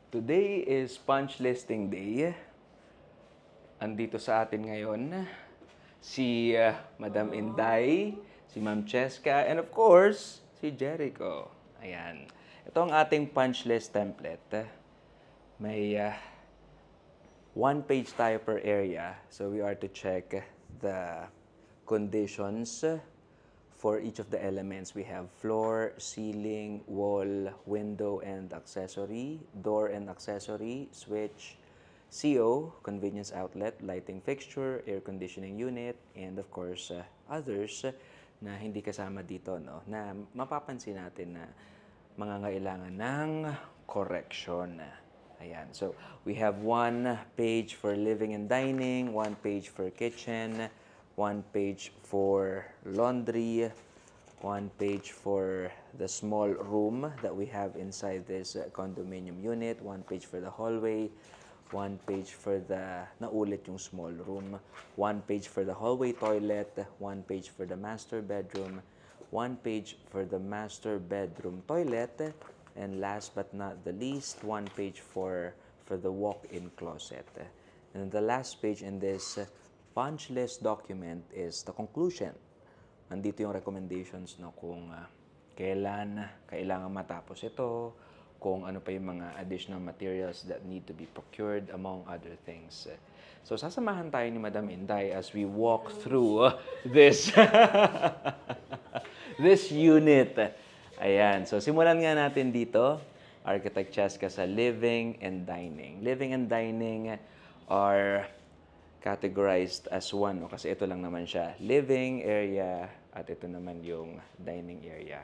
Today is punch listing day. Andito sa atin ngayon si Madam Inday, si Ma'am Cheska, and of course, si Jericho. Ayan. Ito ang ating punch list template. May one page tayo per area. So we are to check the conditions for each of the elements. We have floor, ceiling, wall, window, and accessory, door and accessory, switch, CO, convenience outlet, lighting fixture, air conditioning unit, and of course, others na hindi kasama dito, no? Na mapapansin natin na mangangailangan ng correction. Ayan. So, we have one page for living and dining, one page for kitchen, one page for laundry, one page for the small room that we have inside this condominium unit, one page for the hallway, one page for the, naulit yung small room, one page for the hallway toilet, one page for the master bedroom, one page for the master bedroom toilet, and last but not the least, one page for the walk-in closet. And the last page in this punch list document is the conclusion. Nandito yung recommendations, no, kung kailan kailangan matapos ito, kung ano pa yung mga additional materials that need to be procured, among other things. So, sasamahan tayo ni Madam Inday as we walk through this this unit. Ayan. So, simulan nga natin dito, Architect Cheska, sa living and dining. Living and dining are categorized as one, no? Kasi ito lang naman siya, living area, at ito naman yung dining area.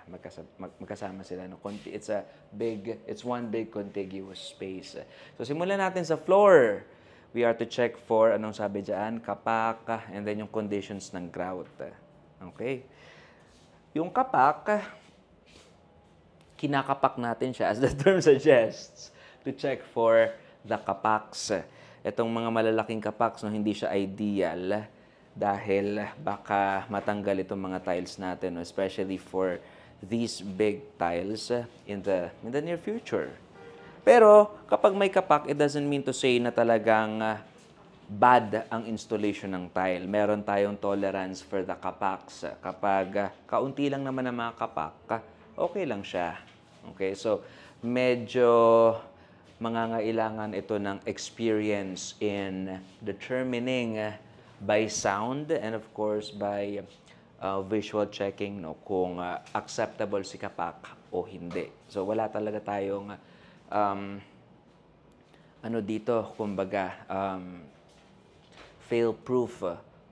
Magkasama sila, no? It's one big contiguous space. So, simulan natin sa floor. We are to check for, anong sabi dyan, kapak, and then yung conditions ng grout. Okay? Yung kapak, kinakapak natin siya, as the term suggests, to check for the kapaks. Itong mga malalaking kapaks, no, hindi siya ideal dahil baka matanggal itong mga tiles natin, no, especially for these big tiles in the near future. Pero kapag may kapak, it doesn't mean to say na talagang bad ang installation ng tile. Meron tayong tolerance for the kapaks. Kapag kaunti lang naman ang mga kapak, okay lang siya. Okay, so medyo mangangailangan ito ng experience in determining by sound and of course by visual checking, no, kung acceptable si kapak o hindi. So wala talaga tayong ano dito, kumbaga fail-proof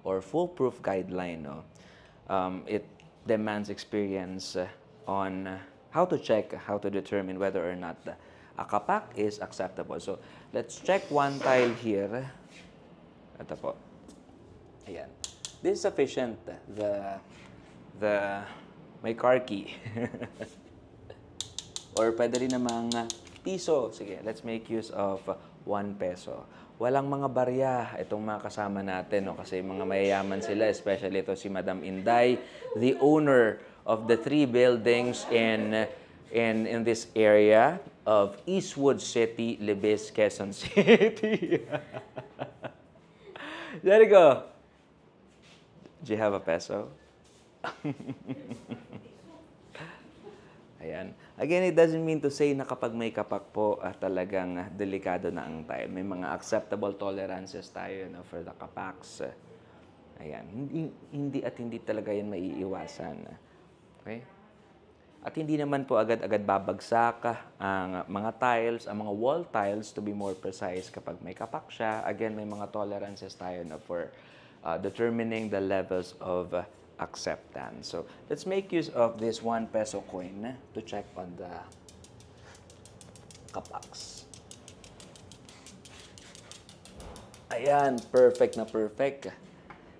or foolproof guideline, no. It demands experience on how to check, how to determine whether or not a kapak is acceptable. So, let's check one tile here. Ito po. Ayan. This is sufficient. May car key. Or pwede rin namang piso. Sige, let's make use of 1 peso. Walang mga barya itong mga kasama natin, no? Kasi mga mayayaman sila, especially ito si Madam Inday, the owner of the 3 buildings in this area of Eastwood City, Libis, Quezon City. Jericho, do you have a peso? Ayan. Again, it doesn't mean to say na kapag may kapak po, talagang delikado na ang tile. May mga acceptable tolerances tayo, no, for the kapaks. Ayan. Hindi talaga yan maiiwasan. Okay? At hindi naman po agad-agad babagsak ang mga tiles, ang mga wall tiles to be more precise kapag may kapak siya. Again, may mga tolerances tayo, no, for determining the levels of acceptance. So, let's make use of this 1 peso coin to check on the kapaks. Ayan, perfect na perfect.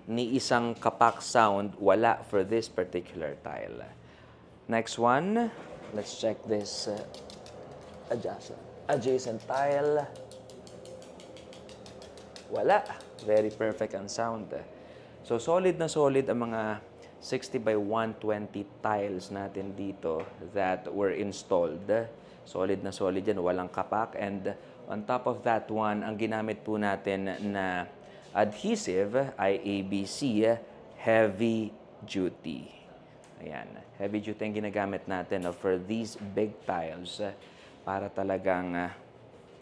Ni isang kapak sound, wala for this particular tile. Next one, let's check this adjacent tile. Wala. Very perfect ang sound. So, solid na solid ang mga 60 by 120 tiles natin dito that were installed Solid na solid yan, walang kapak. And on top of that one, ang ginamit po natin na adhesive ay ABC Heavy Duty. Ayan, heavy duty ang ginagamit natin for these big tiles para talagang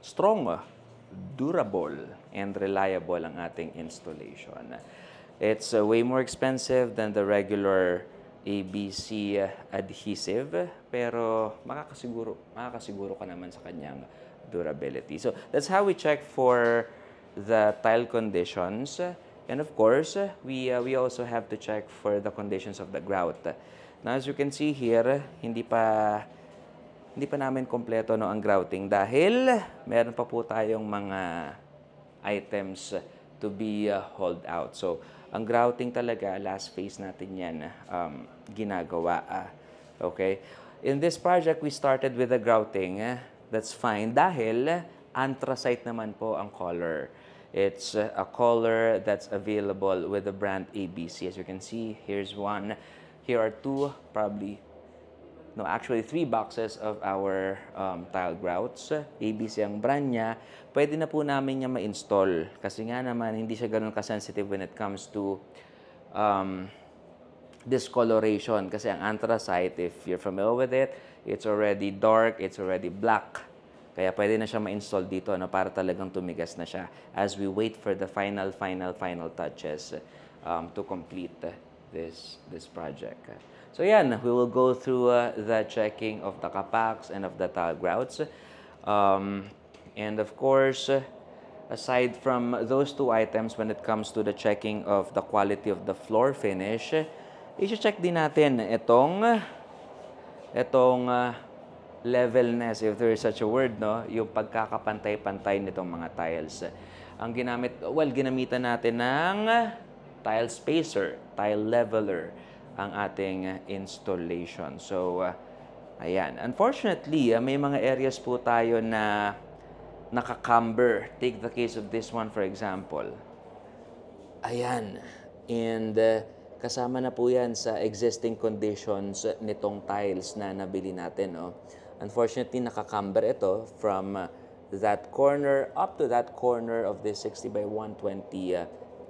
strong, durable, and reliable ang ating installation. It's way more expensive than the regular ABC adhesive, pero makakasiguro ka naman sa kanyang durability. So that's how we check for the tile conditions. And of course, we also have to check for the conditions of the grout. Now, as you can see here, hindi pa namin kompleto no ang grouting dahil meron pa po tayong mga items to be hauled out. So, ang grouting talaga, last phase natin yan ginagawa. Okay? In this project, we started with the grouting. That's fine dahil anthracite naman po ang color. It's a color that's available with the brand ABC. As you can see, here's one. Here are two, actually 3 boxes of our tile grouts. ABC ang brand niya. Pwede na po namin niya ma-install. Kasi nga naman, hindi siya ganun ka-sensitive when it comes to discoloration. Kasi ang anthracite, if you're familiar with it, it's already dark, it's already black. Kaya pwede na siya ma-install dito para talagang tumigas na siya as we wait for the final touches to complete this project. So yan, we will go through the checking of the kapaks and of the tile grouts. And of course, aside from those two items, when it comes to the checking of the quality of the floor finish, i-check din natin itong levelness, if there is such a word, no? Yung pagkakapantay-pantay nitong mga tiles. Ang ginamitan natin ng tile spacer, tile leveler, ang ating installation. So, ayan. Unfortunately, may mga areas po tayo na nakakамber. Take the case of this one, for example. Ayan. And kasama na po yan sa existing conditions nitong tiles na nabili natin, no? Unfortunately, nakakамber ito from that corner up to that corner of this 60 by 120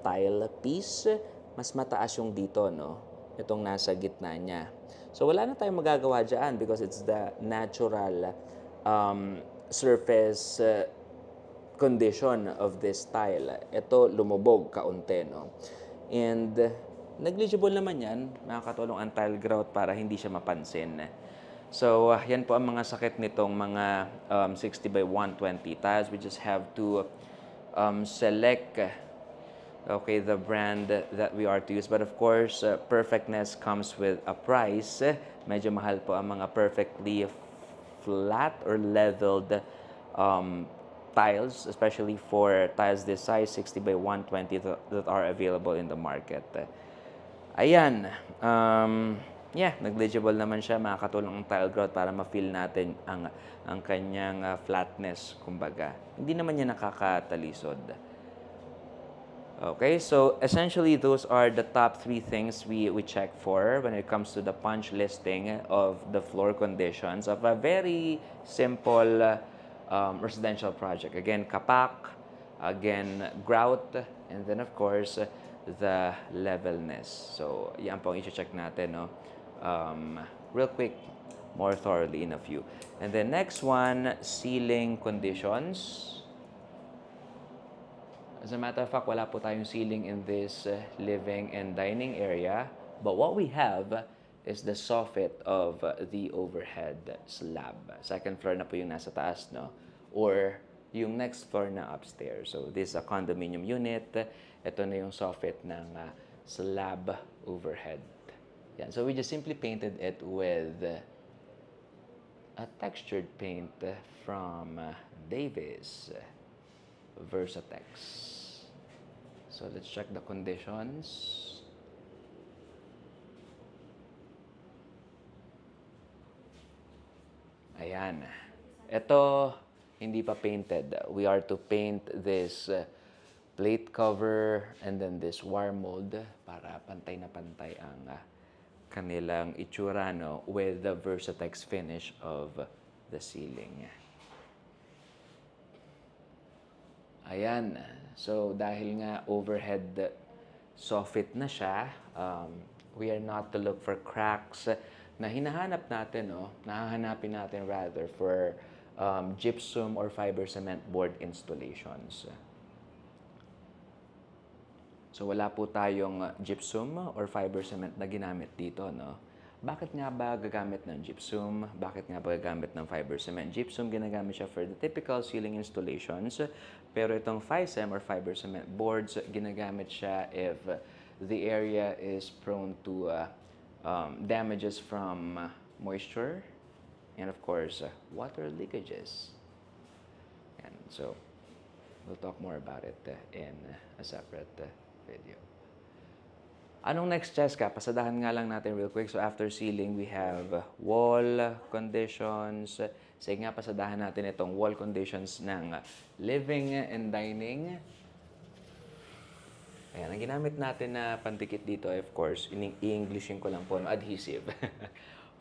tile piece. Mas mataas yung dito, no? Itong nasa gitna niya. So, wala na tayong magagawa dyan because it's the natural surface condition of this tile. Ito, lumubog kaunti, no? And negligible naman yan. Nakakatulong ang tile grout para hindi siya mapansin. So, yan po ang mga sakit nitong mga 60 by 120 tiles. We just have to select the brand that we are to use. But of course, perfectness comes with a price. Medyo mahal po ang mga perfectly flat or leveled tiles, especially for tiles this size, 60 by 120 that are available in the market. Ayan. Negligible naman siya. Makakatulong ang tile grout para ma-feel natin ang kanyang flatness, kumbaga. Hindi naman niya nakakatalisod. Okay, so essentially those are the top 3 things we check for when it comes to the punch listing of the floor conditions of a very simple residential project. Again, kapak, again, grout, and then of course, the levelness. So, yan po ang i-check natin, no? Real quick, more thoroughly in a few. And then next one, ceiling conditions. As a matter of fact, wala po tayong ceiling in this living and dining area. But what we have is the soffit of the overhead slab. Second floor na po yung nasa taas, no? Or yung next floor na upstairs. So this is a condominium unit. Ito na yung soffit ng slab overhead. Yan. So we just simply painted it with a textured paint from Davis Versatex. So let's check the conditions. Ayan. Ito, hindi pa painted. We are to paint this plate cover and then this wire mold para pantay na pantay ang kanilang itsura, no, with the Versatex finish of the ceiling. Ayan. So, dahil nga overhead soffit na siya, we are not to look for cracks na hinahanap natin, no? Nahahanapin natin rather for gypsum or fiber cement board installations. So wala po tayong gypsum or fiber cement na ginamit dito, no? Bakit nga ba gagamit ng gypsum? Bakit nga ba gagamit ng fiber cement? Gypsum ginagamit siya for the typical ceiling installations, pero itong FICEM or fiber cement boards, ginagamit siya if the area is prone to damages from moisture and of course water leakages. And so we'll talk more about it in a separate video. Anong next, Cheska? Pasadahan nga lang natin real quick. So after ceiling, we have wall conditions. Sige nga, pasadahan natin itong wall conditions ng living and dining. Ayan, ang ginamit natin na pandikit dito, of course, i-Englishin ko lang po, adhesive.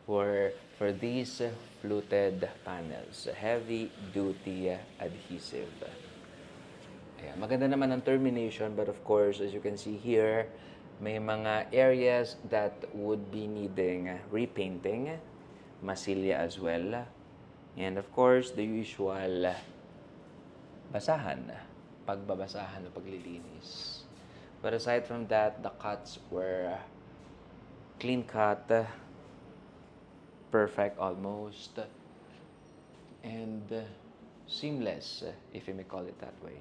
for these fluted panels, heavy-duty adhesive. Ayan, maganda naman ang termination, but of course, as you can see here, may mga areas that would be needing repainting, masilya as well, and of course, the usual basahan, pagbabasahan o paglilinis. But aside from that, the cuts were clean cut, perfect almost, and seamless, if you may call it that way.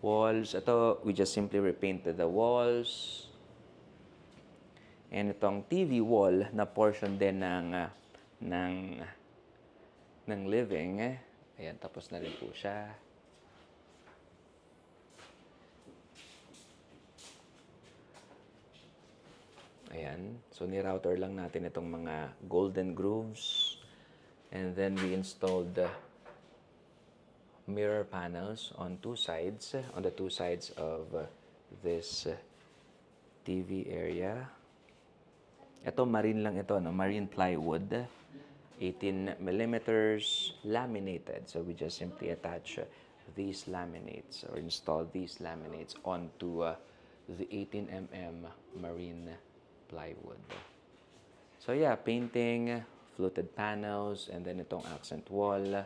Walls, ito, we just simply repainted the walls. And itong TV wall na portion din ng living. Ayan, tapos na rin po siya. Ayan, so ni-router lang natin itong mga golden grooves. And then we installed mirror panels on the two sides of this TV area. Ito, marine lang ito, no? Marine plywood, 18 millimeters, laminated. So we just simply attach these laminates or install these laminates onto the 18 mm marine plywood. So yeah, painting, fluted panels, and then itong accent wall.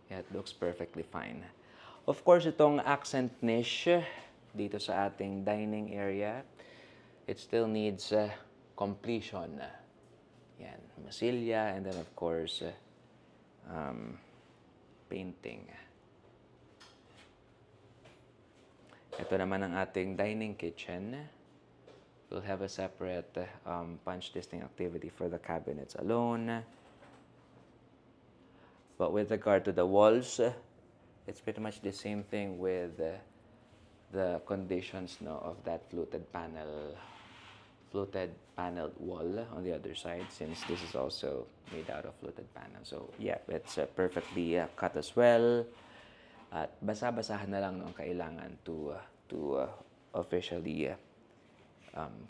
Yeah, it looks perfectly fine. Of course, itong accent niche dito sa ating dining area, it still needs completion. Yan, masilya, and then of course, painting. Ito naman ang ating dining kitchen. We'll have a separate punch listing activity for the cabinets alone. But with regard to the walls, it's pretty much the same thing with the conditions, no, of that fluted paneled wall on the other side, since this is also made out of fluted panel. So yeah, it's perfectly cut as well. At basa-basahan na lang ang kailangan to officially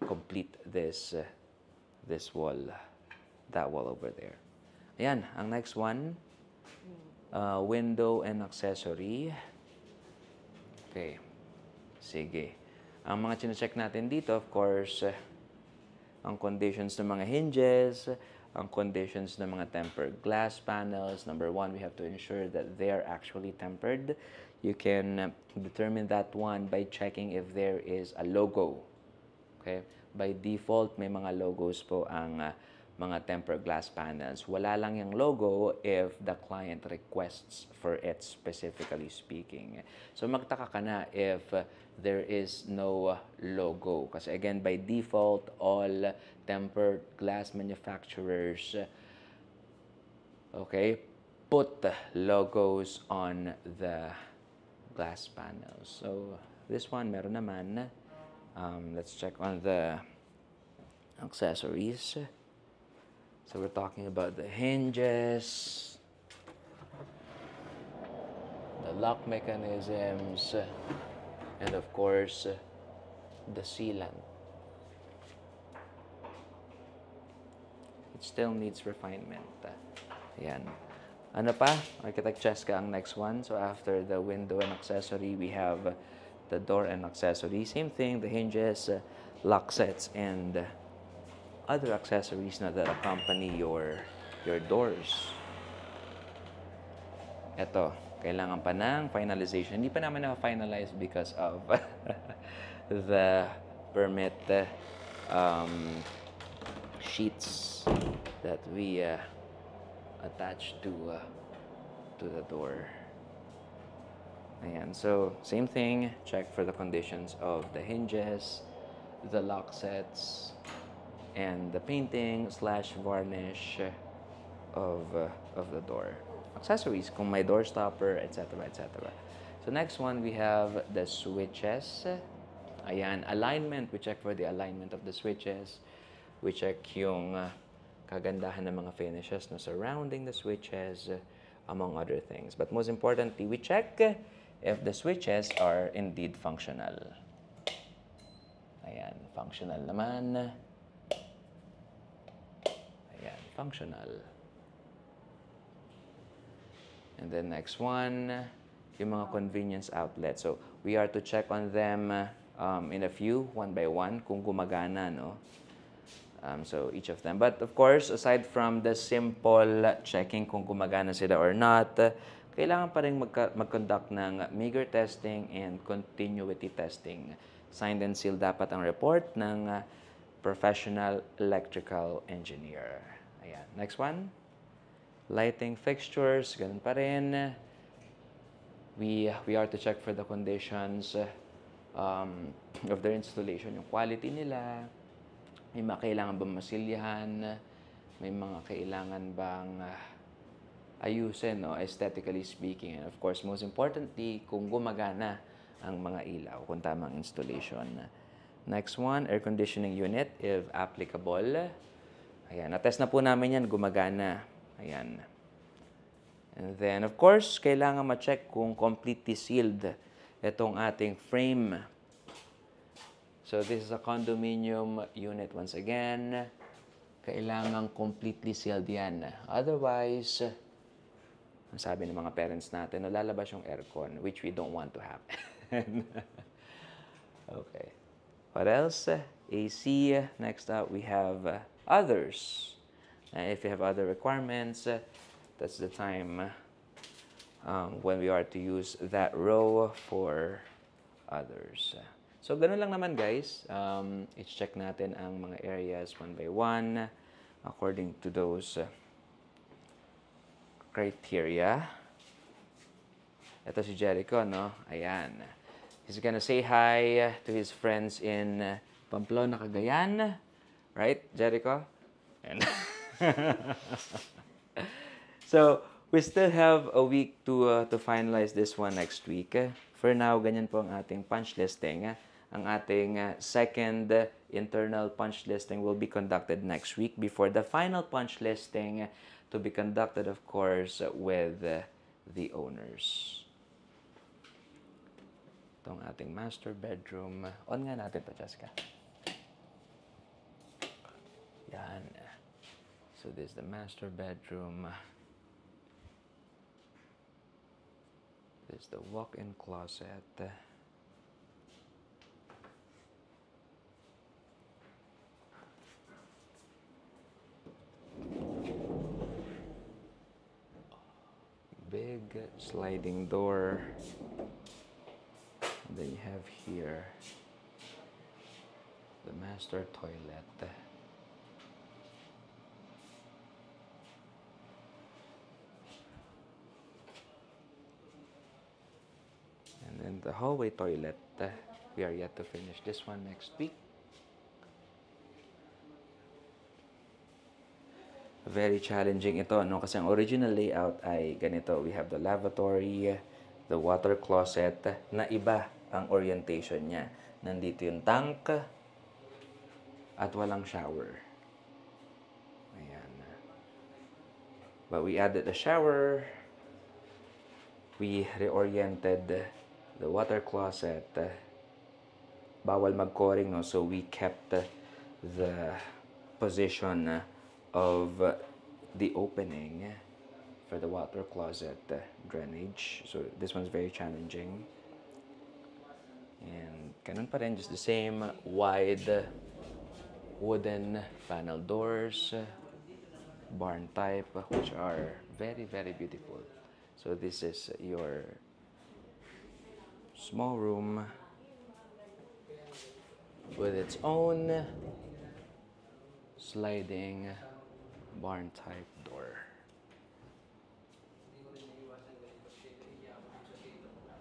complete this wall, that wall over there. Ayan, ang next one. Window and accessory. Okay. Sige. Ang mga chine-check natin dito, of course, ang conditions ng mga hinges, ang conditions ng mga tempered glass panels. Number one, we have to ensure that they're actually tempered. You can determine that one by checking if there is a logo. Okay? By default, may mga logos po ang mga tempered glass panels. Wala lang yung logo if the client requests for it, specifically speaking. So magtaka ka na if there is no logo. Kasi again, by default, all tempered glass manufacturers, okay, put logos on the glass panels. So this one, meron naman. Let's check on the accessories. So we're talking about the hinges, the lock mechanisms, and of course, the sealant. it still needs refinement. Ayan. Ano pa? Architect Cheska ang next one. So after the window and accessory, we have the door and accessory. Same thing, the hinges, lock sets, and other accessories na that accompany your doors. Ito, kailangan pa ng finalization. Hindi pa namin na-finalize because of the permit sheets that we attached to the door. Ayan, so same thing, check for the conditions of the hinges, the lock sets, and the painting / varnish of the door. Accessories, kung may door stopper, etc., etc. So next one, we have the switches. Ayan, alignment. We check for the alignment of the switches. We check yung kagandahan ng mga finishes na surrounding the switches, among other things. But most importantly, we check if the switches are indeed functional. Ayan, functional naman. Ayan, functional. And then next one, yung mga convenience outlets. So we are to check on them in a few, one by one, kung gumagana, no? So each of them. But of course, aside from the simple checking kung gumagana sila or not, kailangan pa rin mag-conduct ng meager testing and continuity testing. Signed and sealed dapat ang report ng professional electrical engineer. Ayan. Next one. Lighting fixtures, ganun pa rin. We are to check for the conditions of their installation, yung quality nila. May mga kailangan bang masilyahan? May mga kailangan bang ayusin, no? Aesthetically speaking. And of course, most importantly, kung gumagana ang mga ilaw, kung tamang installation. Next one, air conditioning unit, if applicable. Ayan, na-test na po namin yan, gumagana. Ayan. And then, of course, kailangan ma-check kung completely sealed itong ating frame. So, this is a condominium unit once again. Kailangan completely sealed yan. Otherwise, ang sabi ng mga parents natin, lalabas yung aircon, which we don't want to happen. Okay. What else? AC. Next up, we have others. If you have other requirements, that's the time when we are to use that row for others. So, ganun lang naman guys. I-check natin ang mga areas one by one according to those criteria. Ito si Jericho, no? Ayan. He's gonna say hi to his friends in Pamplona, Cagayan. Right, Jericho? And so, we still have a week to finalize this one next week. For now, ganyan po ang ating punch listing. Ang ating second internal punch listing will be conducted next week before the final punch listing to be conducted, of course, with the owners. Itong ating master bedroom. On nga natin to, Jessica. Yan. So, this is the master bedroom. This is the walk-in closet. Big sliding door. And then you have here the master toilet. And then the hallway toilet. We are yet to finish this one next week. Very challenging ito, no? Kasi ang original layout ay ganito. We have the lavatory, the water closet, na iba ang orientation niya. Nandito yung tank at walang shower. Ayan. But we added a shower. We reoriented the water closet. Bawal mag-coring, no? So we kept the position of the opening for the water closet drainage. So this one's very challenging. And ganun pa rin, just the same wide wooden panel doors, barn type, which are very, very beautiful. So this is your small room with its own sliding barn type door.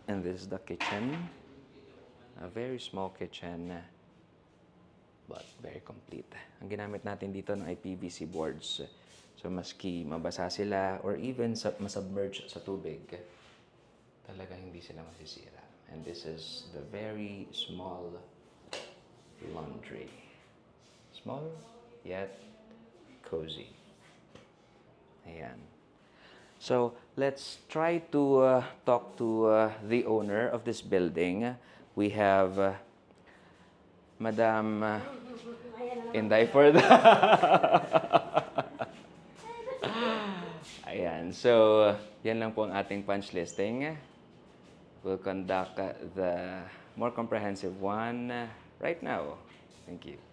And this is the kitchen. A very small kitchen, but very complete. Ang ginamit natin dito ay PVC boards. So maski mabasa sila or even masubmerge sa tubig, talaga hindi sila masisira. And this is the very small laundry. Small, yet cozy. Ayan. So, let's try to talk to the owner of this building. We have Madam Inday for the... Ayan. So, yan lang po ang ating punch listing. We'll conduct the more comprehensive one right now. Thank you.